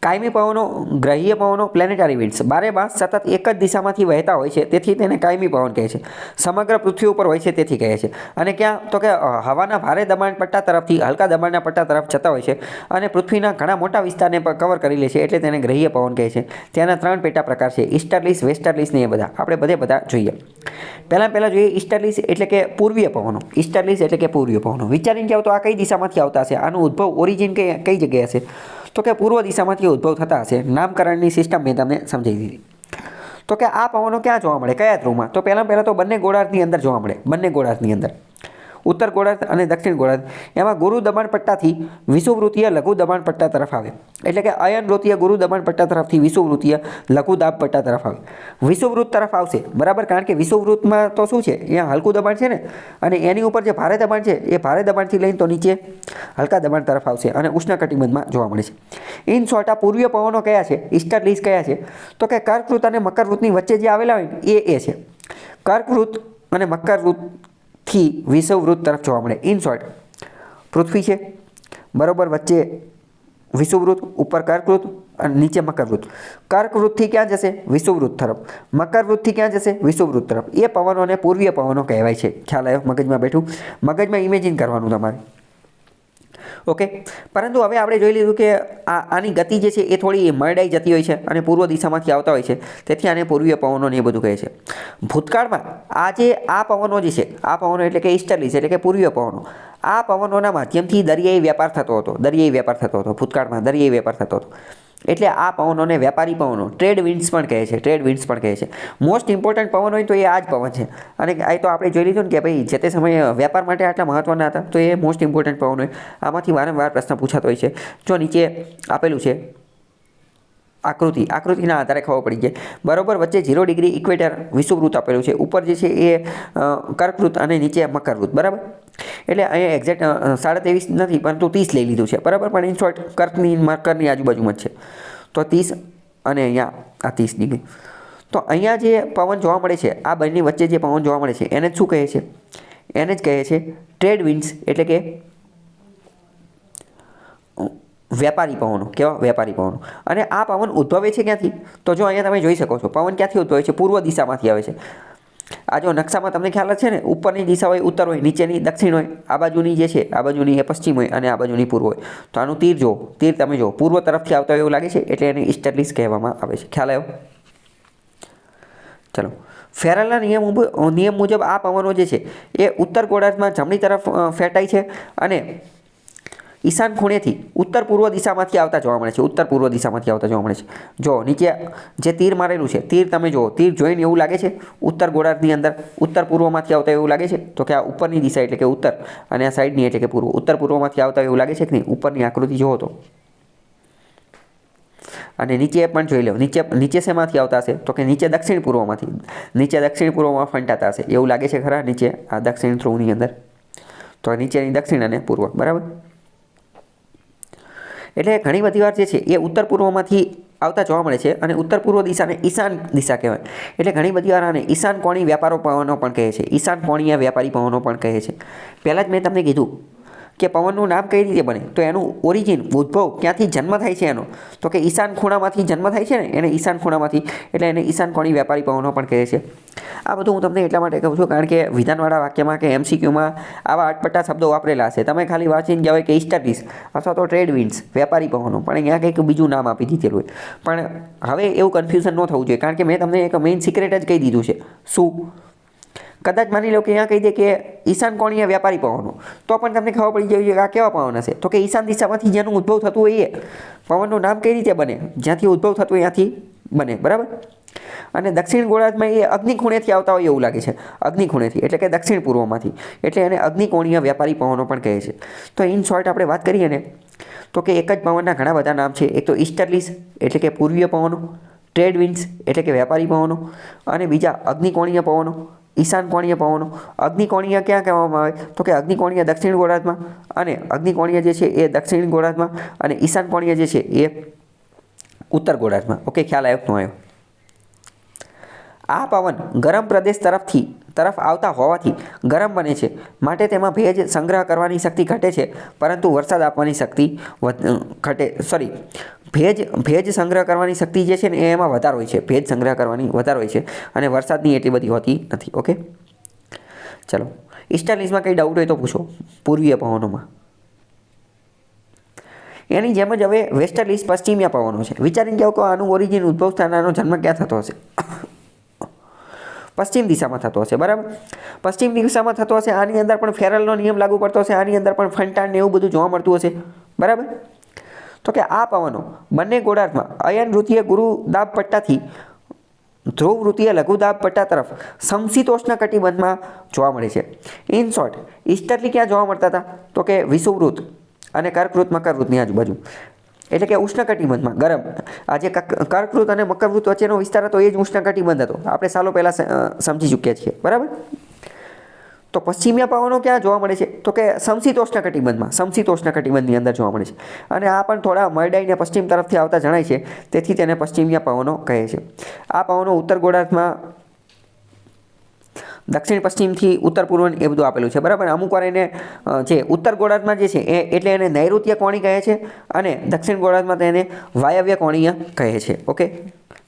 કાયમી પવનો, ગ્રહીય પવનો, પ્લેનેટરી વિન્ડ્સ 12 માસ સતત એક જ દિશામાંથી વહેતા હોય છે, તેથી તેને કાયમી પવન કહે છે. સમગ્ર પૃથ્વી ઉપર હોય છે તેથી કહે છે. અને ક્યાં તો કે હવાના ભારે દબાણ પટ્ટા તરફથી હલકા દબાણના પટ્ટા તરફ જતા હોય છે અને પૃથ્વીના ઘણા મોટા વિસ્તારને કવર કરી લે છે, એટલે તેને ગ્રહીય પવન કહે છે. તેના 3 પેટા પ્રકાર છે, ઈસ્ટર્લીસ, વેસ્ટર્લીસ ને એ બધા. આપણે બધા જોઈએ. પહેલાં જોઈએ ઈસ્ટર્લીસ એટલે કે પૂર્વીય પવનો. ઈસ્ટર્લીસ એટલે કે પૂર્વીય પવનો. વિચારીને જાઓ તો આ કઈ દિશામાંથી આવતા હશે? આનું ઉદ્ભવ ઓરિજિન કઈ જગ્યાએ હશે? તો કે પૂર્વ દિશામાંથી ઉદ્ભવ થતા હશે. નામકરણની સિસ્ટમ મેં તમને સમજાવી દીધી. તો કે આ પવનો ક્યાં જોવા મળે, કયા ધ્રુવમાં? તો પહેલાં તો બંને ગોળાર્ધની અંદર જોવા મળે. બંને ગોળાર્ધની અંદર, ઉત્તર ગોળાર્ધ અને દક્ષિણ ગોળાર્ધ. એમાં ગુરુ દબાણ પટ્ટાથી વિષુવવૃત્તીય લઘુ દબાણ પટ્ટા તરફ આવે. એટલે કે અયનવૃત્તીય ગુરુ દબાણ પટ્ટા તરફથી વિષુવવૃત્તીય લઘુ દાબ પટ્ટા તરફ આવે. વિષુવવૃત્ત તરફ આવશે, બરાબર? કારણ કે વિષુવવૃત્તમાં તો શું છે, અહીંયા હલકું દબાણ છે ને, અને એની ઉપર જે ભારે દબાણ છે એ ભારે દબાણથી લઈને તો નીચે હલકા દબાણ તરફ આવશે અને ઉષ્ણકટિબંધમાં જોવા મળે છે. ઇન શોર્ટ, આ પૂર્વીય પવનો કયા છે, ઈસ્ટર્લીસ કયા છે? તો કે કર્કવૃત્ત અને મકરવૃત્તની વચ્ચે જે આવેલા હોય ને એ છે. કર્કવૃત્ત અને મકરવૃત્ત થી વિષુવવૃત્ત તરફ જોવા મળે. ઇન શોર્ટ, પૃથ્વી છે, બરોબર, વચ્ચે વિષુવવૃત્ત, ઉપર કર્કવૃત્ત અને નીચે મકરવૃત્ત. કર્કવૃત્તથી ક્યાં જશે? વિષુવવૃત્ત તરફ. મકરવૃત્તથી ક્યાં જશે? વિષુવવૃત્ત તરફ. એ પવનોને પૂર્વીય પવનો કહેવાય છે. ખ્યાલ આવ્યો? મગજમાં બેઠું? મગજમાં ઇમેજિન કરવાનું તમારે. ઓકે. પરંતુ હવે આપણે જોઈ લીધું કે આની ગતિ જે છે એ થોડી મરડાઈ જતી હોય છે અને પૂર્વ દિશામાંથી આવતા હોય છે, તેથી આને પૂર્વીય પવનો ને એ બધું કહે છે. ભૂતકાળમાં આ પવનો જે છે, આ પવનો એટલે કે ઈસ્ટર્લીસ એટલે કે પૂર્વીય પવનો, આ પવનોના માધ્યમથી દરિયાઈ વેપાર થતો હતો. ભૂતકાળમાં દરિયાઈ વેપાર થતો હતો. એટલે આ પવનોને વેપારી પવનો, ટ્રેડ વિન્ડ્સ પણ કહે છે. મોસ્ટ ઇમ્પોર્ટન્ટ પવન હોય તો એ આ જ પવન છે. અને આ તો આપણે જોઈ લીધું ને કે ભાઈ જે તે સમયે વેપાર માટે આટલા મહત્વના હતા, તો એ મોસ્ટ ઇમ્પોર્ટન્ટ પવન હોય. આમાંથી વારંવાર પ્રશ્ન પૂછાતો હોય છે. જો નીચે આપેલું છે આકૃતિના આધારે ખબર પડી જાય, બરોબર. વચ્ચે 0 ડિગ્રી ઇક્વેટર વિષુવવૃત્ત આપેલું છે, ઉપર જે છે એ કર્કવૃત્ત અને નીચે મકરવૃત્ત, બરાબર. એટલે અહીંયા એક્ઝેક્ટ 23.5 નથી, પરંતુ 30 લઈ લીધું છે, બરાબર. પણ ઇન શોર્ટ મકરની આજુબાજુમાં જ છે, તો 30 અને અહીંયા આ 30 ડિગ્રી. તો અહીંયા જે પવન જોવા મળે છે, આ બંને વચ્ચે જે પવન જોવા મળે છે એને જ શું કહે છે? એને જ કહે છે ટ્રેડ વિન્ડ્સ એટલે કે વેપારી પવનો. કેવા? વેપારી પવનો. અને આ પવન ઉદ્ભવે છે ક્યાંથી? તો જો અહીંયા તમે જોઈ શકો છો, પવન ક્યાંથી ઉદ્ભવે છે? પૂર્વ દિશામાંથી આવે છે. આ જો નકશામાં તમને ખ્યાલ છે ને, ઉપરની દિશા હોય ઉત્તર હોય, નીચેની દક્ષિણ હોય, આ બાજુની જે છે આ બાજુની એ પશ્ચિમ હોય અને આ બાજુની પૂર્વ હોય. તો આનું તીર જો, તીર તમે જો પૂર્વ તરફથી આવતા હોય એવું લાગે છે, એટલે એને ઈસ્ટર્લીસ કહેવામાં આવે છે. ખ્યાલ આવ્યો? ચલો, ફેરલના નિયમ મુજબ આ પવનો જે છે એ ઉત્તર ગોળાર્ધમાં જમણી તરફ ફેટાય છે અને ઈશાન ખૂણેથી ઉત્તર પૂર્વ દિશામાંથી આવતા જોવા મળે છે. જો નીચે જે તીર મારેલું છે, તીર તમે જુઓ, તીર જોઈને એવું લાગે છે ઉત્તર ગોળાર્ધની અંદર ઉત્તર પૂર્વમાંથી આવતા એવું લાગે છે? તો કે આ ઉપરની દિશા એટલે કે ઉત્તર અને આ સાઈડની એટલે કે પૂર્વ. ઉત્તર પૂર્વમાંથી આવતા એવું લાગે છે કે નહીં? ઉપરની આકૃતિ જુઓ તો. અને નીચે પણ જોઈ લો, નીચે શેમાંથી આવતા હશે? તો કે નીચે દક્ષિણ પૂર્વમાંથી. નીચે દક્ષિણ પૂર્વમાં ફંટાતા હશે એવું લાગે છે ખરા? નીચે આ દક્ષિણ ધ્રુવની અંદર, તો નીચેની દક્ષિણ અને પૂર્વ, બરાબર. એટલે ઘણી બધી વાર જે છે એ ઉત્તર પૂર્વમાંથી આવતા જોવા મળે છે અને ઉત્તર પૂર્વ દિશાને ઈશાન દિશા કહેવાય. એટલે ઘણી બધી વાર આને ઈશાન કોણી વ્યાપારો પવનો પણ કહે છે. ઈશાન કોણીય વ્યાપારી પવનો પણ કહે છે. પહેલાં જ મેં તમને કીધું કે પવનનું નામ કઈ રીતે બને, તો એનું ઓરિજિન, ઉદ્ભવ ક્યાંથી જન્મ થાય છે એનો, તો કે ઈશાન ખૂણામાંથી જન્મ થાય છે ને, એને ઈશાન ખૂણામાંથી, એટલે એને ઈશાન કોણી વ્યાપારી પવનો પણ કહે છે. આ બધું હું તમને એટલા માટે કહું છું કારણ કે વિધાનવાળા વાક્યમાં કે MCQમાં આવા અટપટા શબ્દો વાપરેલા હશે. તમે ખાલી વાંચીને કહેવાય કે ઈસ્ટર્લીસ અથવા તો ટ્રેડ વિન્ડ્સ, વેપારી પવનો, પણ અહીંયા કંઈક બીજું નામ આપી દીધેલું હોય. પણ હવે એવું કન્ફ્યુઝન ન થવું જોઈએ, કારણ કે મેં તમને એક મેઇન સિક્રેટ જ કહી દીધું છે. શું? કદાચ માની લો કે અહીંયા કહી દે કે ઈશાન કોણીય વ્યાપારી પવનો, તો પણ તમને ખબર પડી જાય કે આ કેવા પવન હશે? તો કે ઈશાન દિશામાંથી જેનું ઉદ્ભવ થતું હોય એ પવનનું નામ કઈ રીતે બને? જ્યાંથી ઉદ્ભવ થતું હોય ત્યાંથી બને, બરાબર. અને દક્ષિણ ગોળાર્ધમાં એ અગ્નિ ખૂણેથી આવતા હોય એવું લાગે છે. અગ્નિ ખૂણેથી એટલે કે દક્ષિણ પૂર્વમાંથી, એટલે એને અગ્નિકોણીય વ્યાપારી પવનો પણ કહે છે. તો ઇન શોર્ટ આપણે વાત કરીએ ને તો કે એક જ પવનના ઘણા બધા નામ છે. એક તો ઈસ્ટર્લીસ એટલે કે પૂર્વીય પવનો, ટ્રેડ વિન્ડ્સ એટલે કે વેપારી પવનો, અને બીજા અગ્નિકોણીય પવનો, ઈશાન કોણીય પવનો. અગ્નિકોણીય ક્યાં કહેવામાં આવે? તો કે અગ્નિકોણીય દક્ષિણ ગોળાર્ધમાં, અને અગ્નિકોણીય જે છે એ દક્ષિણ ગોળાર્ધમાં, અને ઈશાન કોણીય જે છે એ ઉત્તર ગોળાર્ધમાં. ઓકે, ખ્યાલ આવ્યો કે ન આવ્યો? આ પવન ગરમ પ્રદેશ તરફ આવતા હોવાથી ગરમ બને છે, માટે તેમાં ભેજ સંગ્રહ કરવાની શક્તિ ઘટે છે, પરંતુ વરસાદ આપવાની શક્તિ ભેજ સંગ્રહ કરવાની શક્તિ જે છે ને એ એમાં વધારે હોય છે, ભેજ સંગ્રહ કરવાની વધારે હોય છે અને વરસાદની એટલી બધી હોતી નથી. ઓકે, ચલો ઇસ્ટર્ન કંઈ ડાઉટ હોય તો પૂછો. પૂર્વીય પવનોમાં એની જેમ જ હવે વેસ્ટર્ન ઈસ્ટ પશ્ચિમીય પવનો છે. વિચારીને કહો કે આનું ઓરિજિન ઉદ્ભવ સ્થાન, આનો જન્મ ક્યાં થતો હશે? પશ્ચિમ દિશામાં થતો હશે, બરાબર. પશ્ચિમ દિશામાં થતો હશે. આની અંદર પણ ફેરલનો નિયમ લાગુ પડતો હશે, આની અંદર પણ ફંટાણ ને એવું બધું જોવા મળતું હશે, બરાબર. તો કે આ પવનો બંને ગોળાર્ધમાં અયન વૃત્તીય ગુરુદાબ પટ્ટાથી ધ્રુવ વૃત્તીય લઘુદાબ પટ્ટા તરફ સમશીતોષ્ણ કટિબંધમાં જોવા મળે છે. ઇન શોર્ટ, ઈસ્ટર્લી ક્યાં જોવા મળતા હતા? તો કે વિષુવવૃત્ત અને કર્કવૃત્ત મકરવૃત્તની આજુબાજુ, એટલે કે ઉષ્ણકટિબંધમાં ગરમ. આ જે કર્કવૃત્ત અને મકરવૃત્ત વચ્ચેનો વિસ્તાર હતો એ જ ઉષ્ણકટિબંધ હતો. આપણે સાલો પહેલાં સમજી ચૂક્યા છીએ, બરાબર. તો પશ્ચિમીય પવનો ક્યાં જોવા મળે છે? તો કે સમશીતોષ્ણ કટિબંધમાં, સમશીતોષ્ણ કટિબંધની અંદર જોવા મળે છે. અને આ પણ થોડા મરડાઈને પશ્ચિમ તરફથી આવતા જણાય છે, તેથી તેને પશ્ચિમીય પવનો કહે છે. આ પવનો ઉત્તર ગોળાર્ધમાં દક્ષિણ પશ્ચિમથી ઉત્તર પૂર્વ એ બધું આપેલું છે, બરાબર. અમુક વાર એને જે ઉત્તર ગોળાર્ધમાં જે છે એટલે એને નૈઋત્ય કોણી કહે છે અને દક્ષિણ ગોળાર્ધમાં તેને વાયવ્ય કોણીય કહે છે. ઓકે,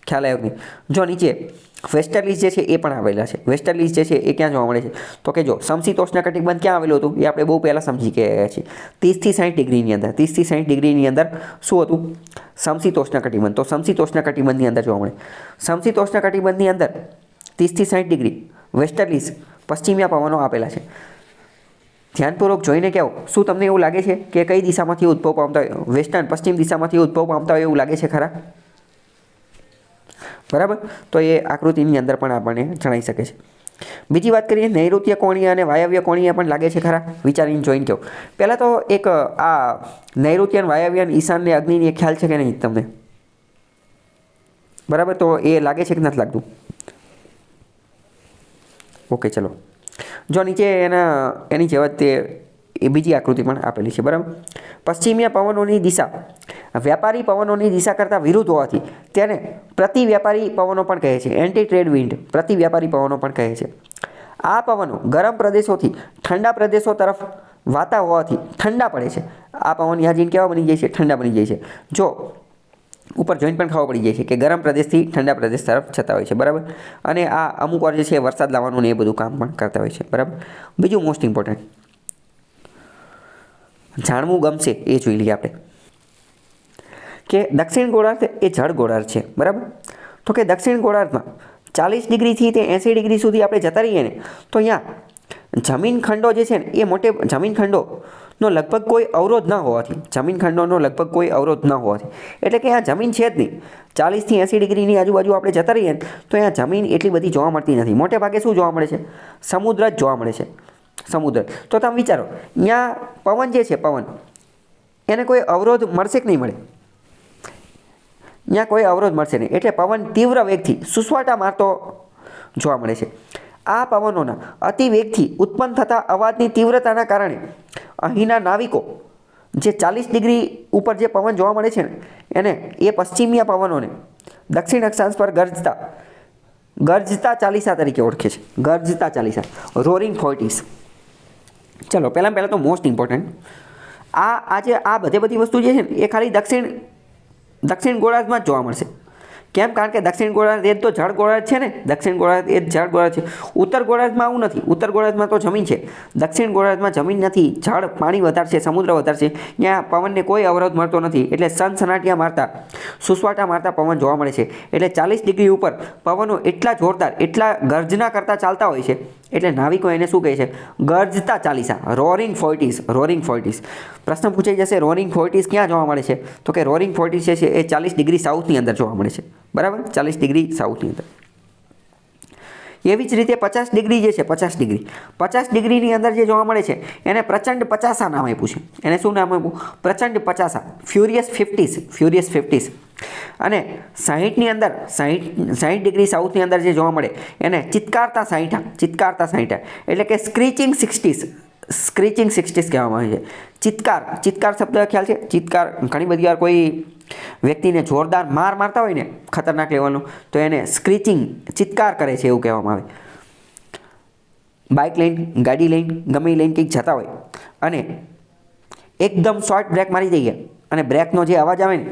ખ્યાલ આવ્યો નહીં? જો નીચે વેસ્ટર્લીઝ જે છે એ પણ આવેલા છે. વેસ્ટર્લીઝ જે છે એ ક્યાં જોવા મળે છે? તો કે જો સમશીતોષ્ણ કટિબંધ ક્યાં આવેલું હતું એ આપણે બહુ પહેલાં સમજી ગયા છીએ. 30 થી 60 ડિગ્રીની અંદર, 30 થી 60 ડિગ્રીની અંદર શું હતું? સમશીતોષ્ણ કટિબંધ. તો સમશીતોષ્ણ કટિબંધની અંદર જોવા મળે. સમશીતોષ્ણ કટિબંધની અંદર 30 થી 60 ડિગ્રી વેસ્ટર્લીઝ પશ્ચિમીય પવનો આપેલા છે. ધ્યાનપૂર્વક જોઈને કહો, શું તમને એવું લાગે છે કે કઈ દિશામાંથી ઉદ્ભવ પામતા હોય? વેસ્ટર્ન પશ્ચિમ દિશામાંથી ઉદ્ભવ પામતા હોય એવું લાગે છે ખરા? બરાબર. તો એ આકૃતિની અંદર પણ આપણને જણાઈ શકે છે. બીજી વાત કરીએ, નૈઋત્ય કોણીય અને વાયવ્ય કોણીય પણ લાગે છે ખરા? વિચારીને જોઈને કહો. પહેલાં તો એક આ નૈઋત્ય, વાયવ્ય, ઈશાન ને અગ્નિની એક ખ્યાલ છે કે નહીં તમને? બરાબર. તો એ લાગે છે કે નથી લાગતું? ઓકે, ચલો. જો નીચે એની જેવા તે એ બીજી આકૃતિ પણ આપેલી છે, બરાબર. પશ્ચિમીય પવનોની દિશા વ્યાપારી પવનોની દિશા કરતાં વિરુદ્ધ હોવાથી તેને પ્રતિ વ્યાપારી પવનો પણ કહે છે. એન્ટી ટ્રેડ વિન્ડ, પ્રતિ વ્યાપારી પવનો પણ કહે છે. આ પવનો ગરમ પ્રદેશોથી ઠંડા પ્રદેશો તરફ વાતા હોવાથી ઠંડા પડે છે. આ પવન યાજીને કેવા બની જાય છે? ઠંડા બની જાય છે. જો ઉપર જોઈને પણ ખબર પડી જાય છે કે ગરમ પ્રદેશથી ઠંડા પ્રદેશ તરફ જતા હોય છે, બરાબર. અને આ અમુક વાર જે છે વરસાદ લાવવાનું ને એ બધું કામ પણ કરતા હોય છે, બરાબર. બીજું મોસ્ટ ઇમ્પોર્ટન્ટ જાણવું ગમશે એ જોઈ લઈએ આપણે કે દક્ષિણ ગોળાર્ધ એ જળ ગોળાર્ધ છે, બરાબર. તો કે દક્ષિણ ગોળાર્ધમાં 40 ડિગ્રીથી તે 80 ડિગ્રી સુધી આપણે જતા રહીએ ને તો અહીંયા જમીન ખંડો જે છે ને એ મોટે જમીન ખંડોનો લગભગ કોઈ અવરોધ ન હોવાથી, જમીન ખંડોનો લગભગ કોઈ અવરોધ ન હોવાથી, એટલે કે અહીંયા જમીન છે જ નહીં. 40 થી 80 ડિગ્રીની આજુબાજુ આપણે જતા રહીએ ને તો અહીંયા જમીન એટલી બધી જોવા મળતી નથી. મોટે ભાગે શું જોવા મળે છે? સમુદ્ર જ જોવા મળે છે, સમુદ્ર. તો તમે વિચારો, અહીંયા પવન જે છે, પવન એને કોઈ અવરોધ મળશે કે નહીં મળે? ત્યાં કોઈ અવરોધ મળશે નહીં. એટલે પવન તીવ્ર વેગથી સુસવાટા મારતો જોવા મળે છે. આ પવનોના અતિ વેગથી ઉત્પન્ન થતા અવાજની તીવ્રતાના કારણે અહીંના નાવિકો જે 40 ડિગ્રી ઉપર જે પવન જોવા મળે છે ને એને એ પશ્ચિમીય પવનોને દક્ષિણ અક્ષાંશ પર ગર્જતા ચાલીસા તરીકે ઓળખે છે. ગર્જતા ચાલીસા, રોરિંગ ફોર્ટીસ. ચલો, પહેલાં તો મોસ્ટ ઇમ્પોર્ટન્ટ આ બધી વસ્તુ જે છે ને એ ખાલી દક્ષિણ ગોળાર્ધમાં જ જોવા મળશે. કેમ? કારણ કે દક્ષિણ ગોળાર્ધ એ તો જળ ગોળાર્ધ છે ને, દક્ષિણ ગોળાર્ધ એ જળ ગોળાર્ધ છે. ઉત્તર ગોળાર્ધમાં આવું નથી. ઉત્તર ગોળાર્ધમાં તો જમીન છે, દક્ષિણ ગોળાર્ધમાં જમીન નથી, જળ, પાણી વધારે છે, સમુદ્ર વધારે છે. ત્યાં પવનને કોઈ અવરોધ મળતો નથી, એટલે સનસનાટિયા મારતા, સુસવાટા મારતા પવન જોવા મળે છે. એટલે 40 ડિગ્રી ઉપર પવનો એટલા જોરદાર, એટલા ગર્જના કરતા ચાલતા હોય છે, એટલે નાવિકો એને શું કહે છે? ગર્જતા ચાલીસા, રોરિંગ ફોર્ટીસ. રોરિંગ ફોર્ટીસ. પ્રશ્ન પૂછાઈ જશે, રોરિંગ ફોર્ટીસ ક્યાં જોવા મળે છે? તો કે રોરિંગ ફોર્ટીસ જે છે એ 40 ડિગ્રી સાઉથની અંદર જોવા મળે છે, બરાબર. 40 ડિગ્રી સાઉથની અંદર. એવી જ રીતે 50 ડિગ્રી જે છે, 50 ડિગ્રીની અંદર જે જોવા મળે છે એને પ્રચંડ 50 નામ આપ્યું છે. એને શું નામ આપ્યું? પ્રચંડ 50, ફ્યુરિયસ 50. અને 60ની અંદર 60 ડિગ્રી સાઉથની અંદર જે જોવા મળે એને ચિત્કારતા 60, એટલે કે સ્ક્રીચિંગ 60 કહેવામાં આવે છે. ચિત્કાર શબ્દ ખ્યાલ છે? ચિત્કાર ઘણી બધી વાર કોઈ વ્યક્તિને જોરદાર મારતા હોય ને ખતરનાક લેવલનો તો એને સ્ક્રીચિંગ, ચિત્કાર કરે છે એવું કહેવામાં આવે. બાઇક લઈને, ગાડી લઈને, ગમે લઈને કંઈક જતા હોય અને એકદમ શોર્ટ બ્રેક મારી દઈએ અને બ્રેકનો જે અવાજ આવે ને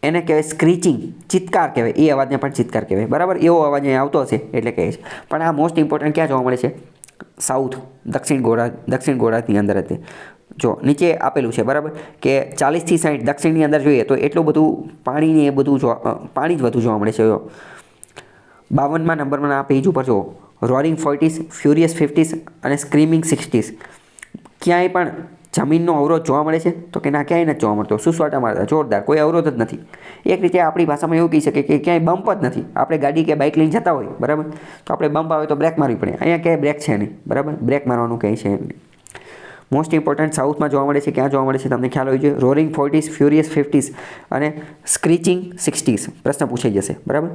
એને કહેવાય સ્ક્રીચિંગ, ચિત્કાર કહેવાય, એ અવાજને પણ ચિત્કાર કહેવાય, બરાબર. એવો અવાજ અહીં આવતો હશે એટલે કહે છે. પણ આ મોસ્ટ ઇમ્પોર્ટન્ટ ક્યાં જોવા મળે છે? સાઉથ, દક્ષિણ ગોળાર્ધની અંદર હતી. જો નીચે આપેલું છે, બરાબર, કે 40થી 60 દક્ષિણની અંદર જોઈએ તો એટલું બધું પાણીની એ બધું પાણી જ વધુ જોવા મળે છે. 52મા નંબરમાં આ પેજ ઉપર જુઓ, રોરિંગ 40s, ફ્યુરિયસ 50s અને સ્ક્રીમિંગ 60s. ક્યાંય પણ જમીનનો અવરોધ જોવા મળે છે? તો કે ના, ક્યાંય નથી જોવા મળતો. સુસવાટા મારતા, જોરદાર, કોઈ અવરોધ જ નથી. એક રીતે આપણી ભાષામાં એવું કહી શકીએ કે ક્યાંય બમ્પ જ નથી. આપણે ગાડી કે બાઇક લઈને જતા હોય, બરાબર, તો આપણે બમ્પ આવે તો બ્રેક મારવી પડે. અહીંયા ક્યાંય બ્રેક છે નહીં, બરાબર, બ્રેક મારવાનું કંઈ છે નહીં. મોસ્ટ ઇમ્પોર્ટન્ટ સાઉથમાં જોવા મળે છે. ક્યાં જોવા મળે છે તમને ખ્યાલ હોવી જોઈએ. રોરિંગ 40s, ફ્યુરિયસ 50s અને સ્ક્રીચિંગ 60s. પ્રશ્ન પૂછાઈ જશે, બરાબર.